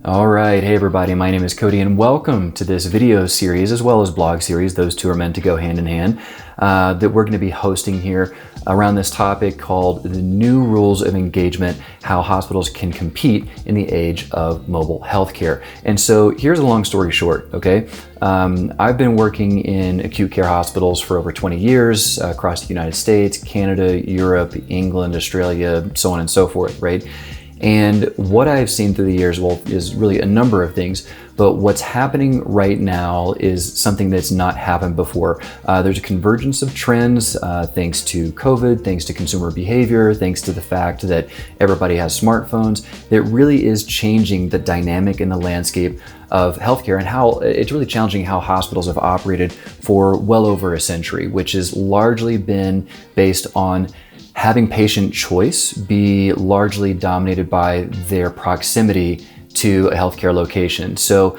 All right, hey everybody, my name is Cody and welcome to this video series as well as blog series. Those two are meant to go hand in hand, that we're going to be hosting here around this topic called the new rules of engagement, how hospitals can compete in the age of mobile healthcare. And so here's a long story short, okay? I've been working in acute care hospitals for over 20 years across the United States, Canada, Europe, England, Australia, so on and so forth, right? And what I've seen through the years, well, is really a number of things, but what's happening right now is something that's not happened before. There's a convergence of trends thanks to COVID, thanks to consumer behavior, thanks to the fact that everybody has smartphones, that really is changing the dynamic and the landscape of healthcare and how it's really challenging how hospitals have operated for well over a century, which has largely been based on having patient choice be largely dominated by their proximity to a healthcare location. So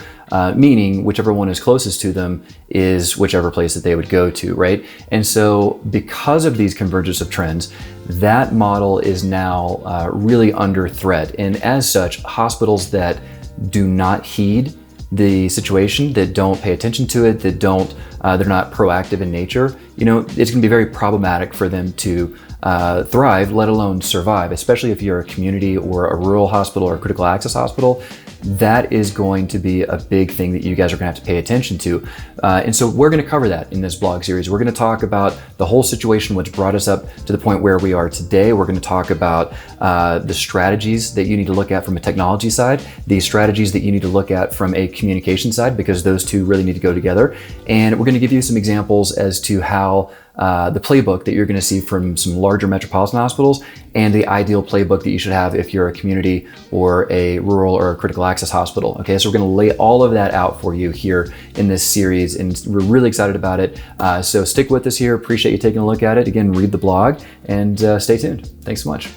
meaning whichever one is closest to them is whichever place that they would go to, right? And so because of these convergence of trends, that model is now really under threat. And as such, hospitals that do not heed the situation, that don't pay attention to it, that don't, they're not proactive in nature, it's gonna be very problematic for them to thrive, let alone survive, especially if you're a community or a rural hospital or a critical access hospital. That is going to be a big thing that you guys are gonna have to pay attention to. And so we're gonna cover that in this blog series. We're gonna talk about the whole situation, which brought us up to the point where we are today. We're gonna talk about the strategies that you need to look at from a technology side, the strategies that you need to look at from a communication side, because those two really need to go together. And we're gonna give you some examples as to how the playbook that you're going to see from some larger metropolitan hospitals and the ideal playbook that you should have if you're a community or a rural or a critical access hospital. Okay, so we're going to lay all of that out for you here in this series, and we're really excited about it. So stick with us here. Appreciate you taking a look at it. Again, read the blog and stay tuned. Thanks so much.